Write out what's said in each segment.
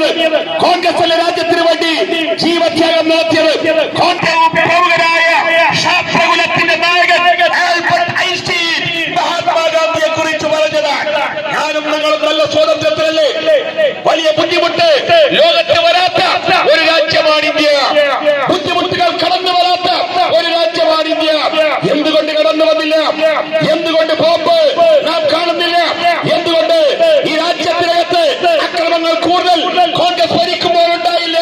നേടിയത്, കോൺഗ്രസ് രാജ്യത്തിന് വേണ്ടി ജീവത്യാഗം നടത്തിയത്, പ്രമുഖരായ ശാസ്ത്രകുലത്തിന്റെ നായകൻ ആൽബർട്ട് ഐൻസ്റ്റീൻ മഹാത്മാഗാന്ധിയെ കുറിച്ച് പറഞ്ഞതാണ്. ഞാനും നിങ്ങളും നല്ല സ്വാതന്ത്ര്യത്തിലല്ലേ? വലിയ ബുദ്ധിമുട്ട് ലോകത്ത് വരാത്ത ഒരു രാജ്യമാണ് ഇന്ത്യ. ബുദ്ധിമുട്ടുകൾ കടന്നു വരാത്ത ഒരു രാജ്യമാണ് ഇന്ത്യ. എന്തുകൊണ്ട് കടന്നു വന്നില്ല? എന്തുകൊണ്ട് ബോംബ് നാം കാണുന്നില്ല? എന്തുകൊണ്ട് ഈ രാജ്യത്തിനകത്ത് അക്രമങ്ങൾ കൂടുതൽ കോൺഗ്രസ് ഭരിക്കുമ്പോൾ ഉണ്ടായില്ല?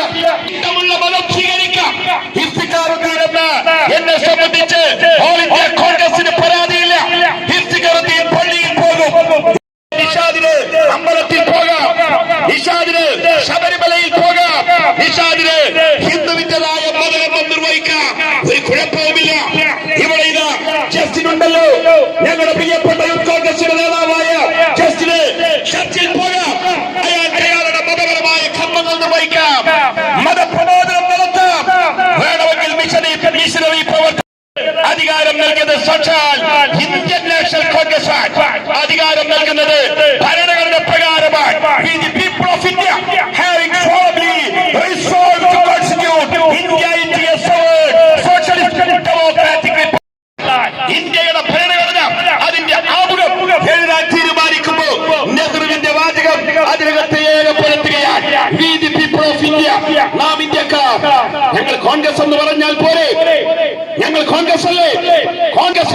ഇഷ്ടമുള്ള മതം സ്വീകരിക്കാം. ഹിന്ദിക്കാരുകാരെന്ന് എന്നെ സംബന്ധിച്ച് ഓൾ ഇന്ത്യ കോൺഗ്രസിന് പരാതിയില്ല. ഹിന്ദിക്കാരുദ്ദീൻ പള്ളിയിൽ പോകും, നിഷാദിന് അമ്പലത്തിൽ പോകാം, നിഷാദിന് ശബരിമലയിൽ പോകാം, നിഷാദിന് ഹിന്ദുവിന്റേതായ മതകർമ്മം നിർവഹിക്കാം. ഒരു കുഴപ്പവുമില്ല. ഇവിടെ ഇതാ ജസ്റ്റിനുണ്ടല്ലോ, ഞങ്ങളുടെ പ്രിയപ്പെട്ട യൂത്ത് കോൺഗ്രസിന്റെ നേതാവായ ജസ്റ്റിന് ചർച്ചിൽ പോകാം. അയാളുടെ മതപരമായ കർമ്മങ്ങൾ നിർവഹിക്കാം, മതപ്രബോധനം നടത്താം. വേണമെങ്കിൽ മിഷനറി പ്രവർത്തനം. അധികാരം നൽകിയത് സാക്ഷാൽ ഇന്ത്യൻ നാഷണൽ കോൺഗ്രസ് ആണ്. അധികാരം നൽകുന്നത് ഭരണഘടന പ്രകാരമാണ്. The people of India having formally resolved to constitute India into a socialist democratic republic. ഇന്ത്യയുടെ ഭരണഘടന അതിന്റെ ആമുഖം എഴുതാൻ തീരുമാനിക്കുമ്പോൾ നെഹ്റുവിന്റെ വാചകം അതിനകത്ത് രേഖപ്പെടുത്തുകയാണ്. We the people of India, നാം ഇന്ത്യക്കാർ. ഞങ്ങൾ കോൺഗ്രസ് എന്ന് പറഞ്ഞാൽ പോരെ? ഞങ്ങൾ കോൺഗ്രസ്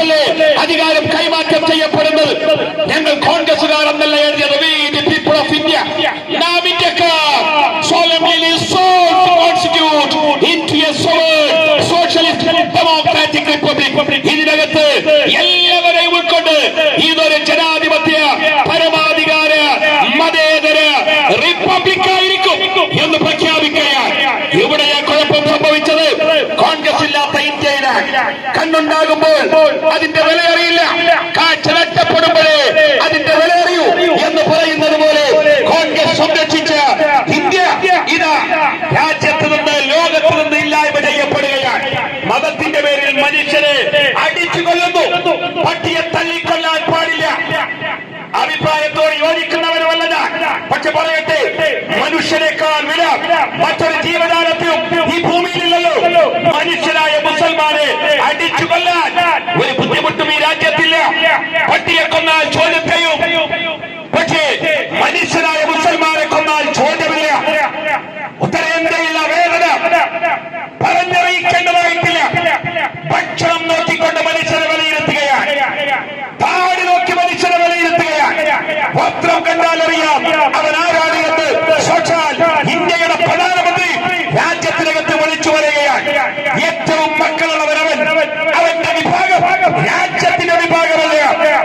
അല്ലേ അധികാരം കൈമാറ്റം ചെയ്യപ്പെടുന്നത്? ഞങ്ങൾ കോൺഗ്രസുകാർ എന്നല്ല എഴുതിയത്. We the people of India, നാം ഇന്ത്യക്കാർ. solemnly resolved to constitute into a socialist democratic republic. ഇതിനകത്ത് എല്ലാവരെയും ഉൾക്കൊണ്ട് ഇതൊരു ജനാധിപത്യ പരമാധികാര മതേതര റിപ്പബ്ലിക് ആയിരിക്കും എന്ന് പ്രഖ്യാപിക്കുകയാണ്. ഇവിടെ കുഴപ്പം സംഭവിച്ചത് കോൺഗ്രസ് ഇല്ലാത്ത ഇന്ത്യയിലാണ്. കണ്ണുണ്ടാകുമ്പോൾ അതിന്റെ വില അറിയില്ല, കാഴ്ച നഷ്ടപ്പെടുമ്പോഴേ അതിന്റെ വില അറിയൂ എന്ന് പറയുന്നത് പോലെ കോൺഗ്രസ് സംരക്ഷിച്ച ഇന്ത്യ ഇതാ രാജ്യത്ത് നിന്ന് ലോകത്ത് നിന്ന് ഇല്ലായ്മ ചെയ്യപ്പെടുകയാണ്. മതത്തിന്റെ പേരിൽ മനുഷ്യരെ അടിച്ചു കൊല്ലുന്നു. പട്ടിയെ തല്ലിക്കൊല്ലാൻ പാടില്ല. അഭിപ്രായത്തോട് യോജിക്കുന്നവരുമല്ല ഞാൻ. പക്ഷെ പറയട്ടെ, മനുഷ്യരെക്കാൾ വില മറ്റൊരു ജീവജാലത്തിലും ഈ ഭൂമിയിലില്ലല്ലോ. മനുഷ്യരായ മുസൽമാനെ അടിച്ചു കൊല്ലാൻ ഒരു ബുദ്ധിമുട്ടും ഈ രാജ്യത്തില്ല. പട്ടിയെ കൊന്നാൽ ചോദ്യം ചെയ്യും. പക്ഷേ മനുഷ്യരായ മുസൽമാനെ കൊന്നാൽ ചോദ്യമില്ല. ഉത്തരേന്ത്യയില്ല വേദന പറഞ്ഞറിയിക്കേണ്ടതായിട്ടില്ല. ഭക്ഷണം നോക്കിക്കൊണ്ട് മനുഷ്യരെ വിലയിരുത്തുകയാണ്, താടി നോക്കി മനുഷ്യരെ വിലയിരുത്തുകയാണ്. വസ്ത്രം കണ്ടാൽ അറിയാം അവൻ ആരാണ് എന്ന്. സാക്ഷാൽ ഇന്ത്യയുടെ പ്രധാനമന്ത്രി രാജ്യത്തിനകത്ത് വിളിച്ചു പറയുകയാണ്. ഏറ്റവും മക്കളുള്ളവരവൻ, അവന്റെ വിഭാഗം രാജ്യത്തിന്റെ വിഭാഗമല്ല.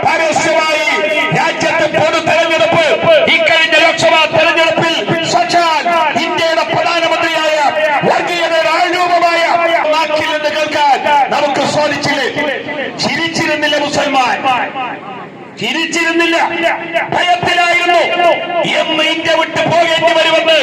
പരസ്യമായി രാജ്യത്തെ പൊതു തെരഞ്ഞെടുപ്പ് ഇക്കഴിഞ്ഞ ലോക്സഭാ തെരഞ്ഞെടുപ്പിൽ സാക്ഷാൽ ഇന്ത്യയുടെ പ്രധാനമന്ത്രിയായ വർഗീയതയുടെ ആരൂപമായ നാക്കിൽ നിന്ന് കേൾക്കാൻ നമുക്ക് സാധിച്ചില്ലേ? ചിരിച്ചിരുന്നില്ല മുസൽമാൻ, ചിരിച്ചിരുന്നില്ല, ഭയത്തിലായിരുന്നു. എന്ന് ഇന്ത്യ വിട്ടു പോകേണ്ടി വരുമെന്ന്